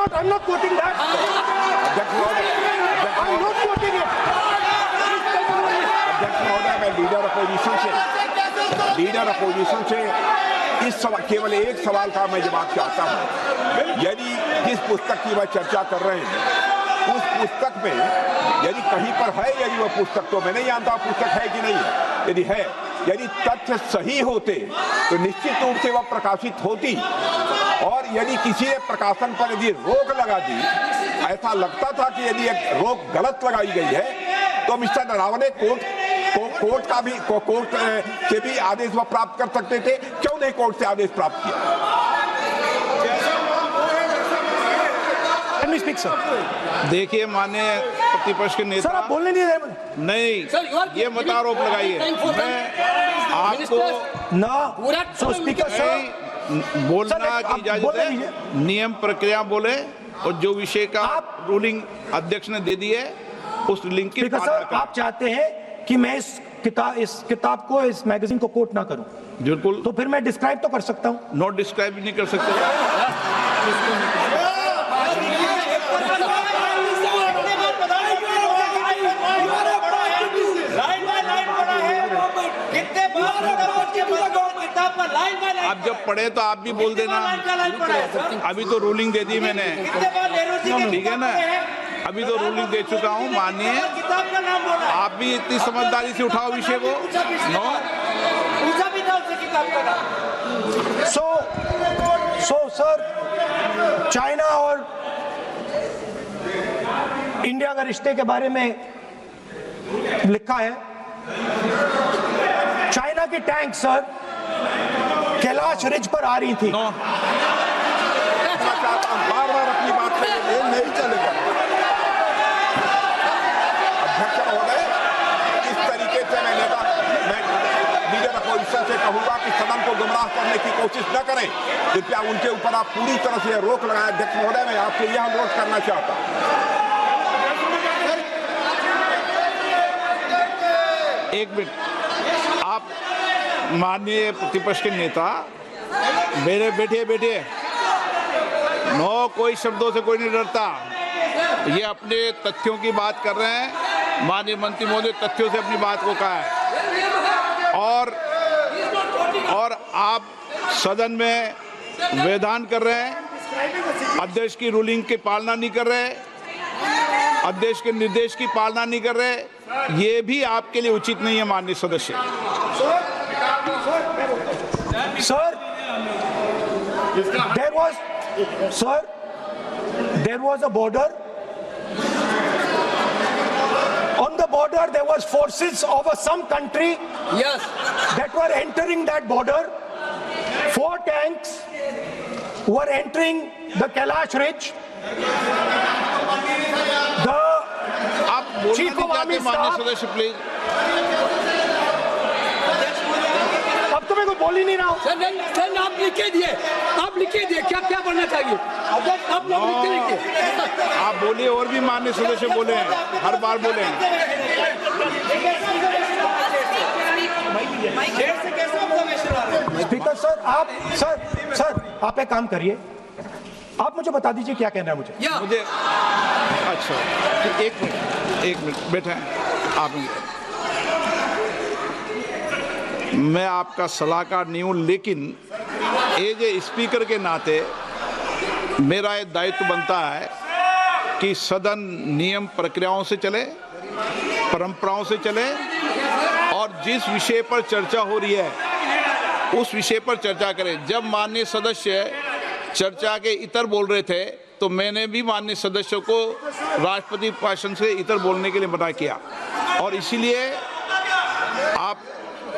I'm not quoting that. अध्यक्ष महोदय, I'm not quoting it. अध्यक्ष महोदय, मैं लीडर अपोजिशन से इस केवल एक सवाल का मैं जवाब चाहता हूं। यदि जिस पुस्तक की वह चर्चा कर रहे हैं उस पुस्तक में यदि कहीं पर है, यदि वह पुस्तक, तो मैं नहीं जानता पुस्तक है कि नहीं है, यदि है, यदि तथ्य सही होते तो निश्चित रूप से वह प्रकाशित होती, और यदि किसी ने प्रकाशन पर यदि रोक लगा दी, ऐसा लगता था कि यदि एक रोक गलत लगाई गई है, तो मिस्टर नरावने कोर्ट से भी आदेश वह प्राप्त कर सकते थे। क्यों नहीं कोर्ट से आदेश प्राप्त किया? देखिए माननीय प्रतिपक्ष के नेता, सर आप बोलने नहीं रहे। नहीं, ये मत आरोप लगाइए। मैं आपको ना स्पीकर सर बोलना की इजाजत है, नियम प्रक्रिया बोले, और जो विषय का रूलिंग अध्यक्ष ने दे दी है उस लिंक की पालना करें। आप चाहते हैं कि मैं इस किताब को, इस मैगजीन को कोट ना करूं? बिल्कुल। तो फिर मैं डिस्क्राइब तो कर सकता हूं। नॉट डिस्क्राइब नहीं कर सकते। आप जब पढ़े तो आप भी बोल देना। अभी तो रूलिंग दे दी मैंने, ठीक है ना, अभी तो रूलिंग दे चुका हूँ। मानिए आप भी इतनी समझदारी से उठाओ विषय को। नो सो सर, चाइना और इंडिया का रिश्ते के बारे में लिखा है, चाइना की टैंक सर कैलाश रिज पर आ रही थी। बार-बार अपनी बात पे नहीं चलेगा। अध्यक्ष महोदय, इस तरीके से मैं लीडर अपोजिशन से कहूंगा कि सदन को गुमराह करने की कोशिश न करें। कृपया उनके ऊपर आप पूरी तरह से रोक लगाएं। अध्यक्ष महोदय, मैं आपसे यह अनुरोध करना चाहता हूं। एक मिनट, आप माननीय प्रतिपक्ष के नेता, मेरे बैठिए। नो, कोई शब्दों से कोई नहीं डरता। ये अपने तथ्यों की बात कर रहे हैं। माननीय मंत्री महोदय तथ्यों से अपनी बात को कहा है, और आप सदन में वेदान कर रहे हैं, अध्यक्ष की रूलिंग की पालना नहीं कर रहे, अध्यक्ष के निर्देश की पालना नहीं कर रहे। ये भी आपके लिए उचित नहीं है माननीय सदस्य। Sir, there was a border. On the border, there was forces of some country. Yes. That were entering that border. 4 tanks were entering the Kailash Ridge. The chief of army staff. सदस्य please. अब तो मैं को बोल ही नहीं रहा हूँ। Sir आप लिखे दिए क्या बनना चाहिए? आप लोग लिखिए। आप बोलिए, और भी माननीय सदस्य बोले हैं, हर बार बोले हैं। स्पीकर सर आप एक काम करिए, आप मुझे बता दीजिए क्या कहना है मुझे। अच्छा, एक मिनट बैठे आप। मैं आपका सलाहकार नहीं हूँ, लेकिन एज ए स्पीकर के नाते मेरा ये दायित्व बनता है कि सदन नियम प्रक्रियाओं से चले, परंपराओं से चले, और जिस विषय पर चर्चा हो रही है उस विषय पर चर्चा करें। जब माननीय सदस्य चर्चा के इतर बोल रहे थे तो मैंने भी माननीय सदस्यों को राष्ट्रपति भाषण से इतर बोलने के लिए मना किया, और इसीलिए आप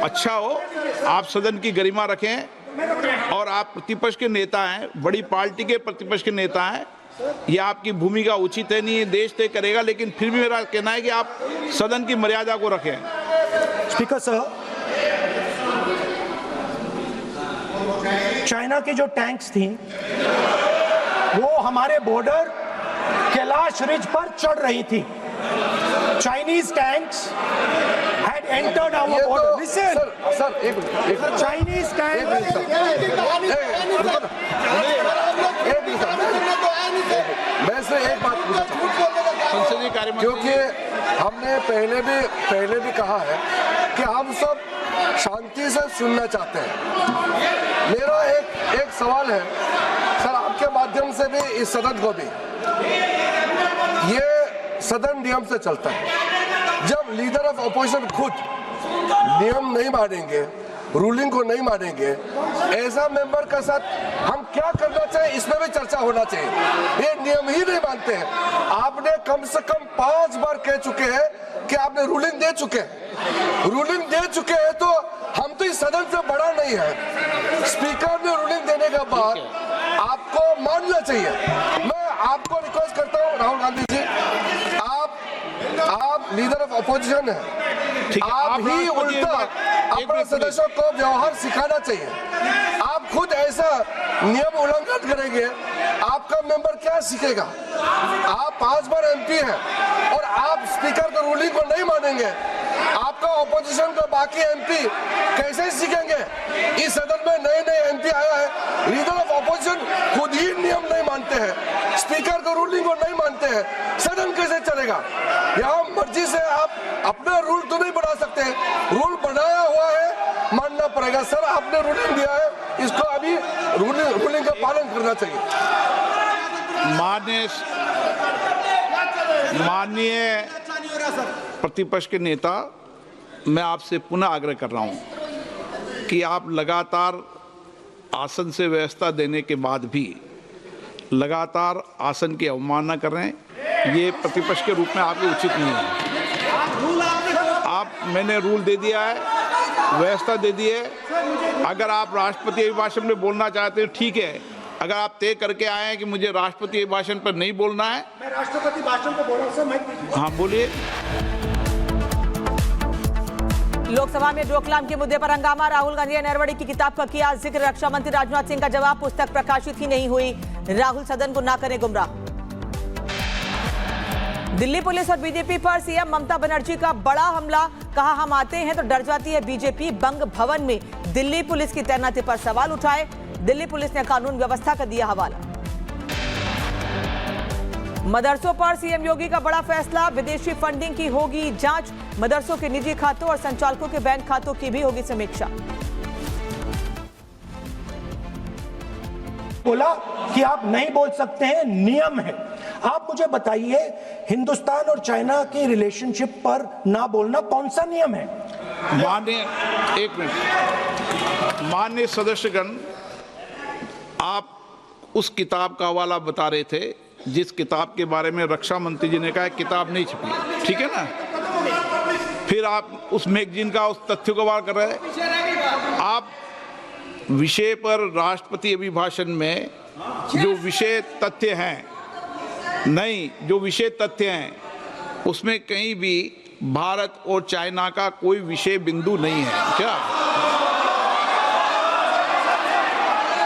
अच्छा हो, आप सदन की गरिमा रखें, और आप प्रतिपक्ष के नेता हैं, बड़ी पार्टी के प्रतिपक्ष के नेता हैं, ये आपकी भूमिका उचित है नहीं, देश तय करेगा, लेकिन फिर भी मेरा कहना है कि आप सदन की मर्यादा को रखें। स्पीकर साहब, चाइना की जो टैंक्स थी वो हमारे बॉर्डर कैलाश रिज पर चढ़ रही थी। Chinese tanks had entered our border. Listen, sir, Chinese tanks. क्योंकि हमने पहले भी कहा है कि हम सब शांति से सुनना चाहते हैं। मेरा एक सवाल है सर, आपके माध्यम से भी इस सदन को भी, ये सदन नियम से चलता है। जब लीडर ऑफ अपोजिशन खुद नियम नहीं मानेंगे, रूलिंग को नहीं मानेंगे, ऐसा मेंबर के साथ हम क्या करना चाहिए, इसमें भी चर्चा होना चाहिए। ये नियम ही नहीं मानते हैं। आपने कम से कम 5 बार कह चुके हैं कि आपने रूलिंग दे चुके हैं, तो हम तो इस सदन से बड़ा नहीं है। स्पीकर ने रूलिंग देने के बाद आपको मानना चाहिए। मैं आपको रिक्वेस्ट करता हूँ राहुल गांधी जी, आप लीडर ऑफ अपोजिशन है, आप ही उल्टा अपने सदस्यों को व्यवहार सिखाना चाहिए। आप खुद ऐसा नियम उल्लंघन करेंगे, आपका मेंबर क्या सीखेगा? आप 5 बार एमपी हैं और आप स्पीकर के रूलिंग को नहीं मानेंगे, आपका ऑपोजिशन का बाकी एमपी कैसे सीखेंगे? इस सदन में नए एमपी आया है, लीडर ऑफ ऑपोजिशन खुद ही नियम नहीं मानते हैं, स्पीकर के रूलिंग को नहीं मानते हैं, सदन कैसे चलेगा? यहाँ मर्जी से आप अपना रूल तो नहीं बना सकते, रूल बनाया हुआ है, मानना पड़ेगा। सर, आपने रूलिंग दिया है, इसको अभी रूलिंग का पालन करना चाहिए। माननीय प्रतिपक्ष के नेता, मैं आपसे पुनः आग्रह कर रहा हूं कि आप लगातार आसन से व्यवस्था देने के बाद भी लगातार आसन की अवमानना कर रहे हैं। ये प्रतिपक्ष के रूप में आपके उचित नहीं है। मैंने रूल दे दिया है, व्यवस्था दे दी है। अगर आप राष्ट्रपति अभिभाषण में बोलना चाहते हैं ठीक है, अगर आप तय करके आए हैं कि मुझे राष्ट्रपति अभिभाषण पर नहीं बोलना है। मैं राष्ट्रपति भाषण को बोल रहा हूं सर। हाँ, बोलिए। लोकसभा में डोकलाम के मुद्दे पर हंगामा, राहुल गांधी ने नरवणे की किताब का किया जिक्र, रक्षा मंत्री राजनाथ सिंह का जवाब, पुस्तक प्रकाशित ही नहीं हुई, राहुल सदन को ना करें गुमराह। दिल्ली पुलिस और बीजेपी पर सीएम ममता बनर्जी का बड़ा हमला, कहा हम आते हैं तो डर जाती है बीजेपी, बंग भवन में दिल्ली पुलिस की तैनाती पर सवाल उठाए, दिल्ली पुलिस ने कानून व्यवस्था का दिया हवाला। मदरसों पर सीएम योगी का बड़ा फैसला, विदेशी फंडिंग की होगी जांच, मदरसों के निजी खातों और संचालकों के बैंक खातों की भी होगी समीक्षा। बोला कि आप नहीं बोल सकते हैं, नियम है। आप मुझे बताइए, हिंदुस्तान और चाइना की रिलेशनशिप पर ना बोलना कौन सा नियम है? माननीय सदस्यगण, आप उस किताब का हवाला बता रहे थे जिस किताब के बारे में रक्षा मंत्री जी ने कहा किताब नहीं छपी, ठीक है ना? फिर आप उस मैगजीन का उस तथ्य को वार कर रहे हैं। आप विषय पर राष्ट्रपति अभिभाषण में जो विषय तथ्य हैं, नहीं, जो विषय तथ्य हैं उसमें कहीं भी भारत और चाइना का कोई विषय बिंदु नहीं है क्या?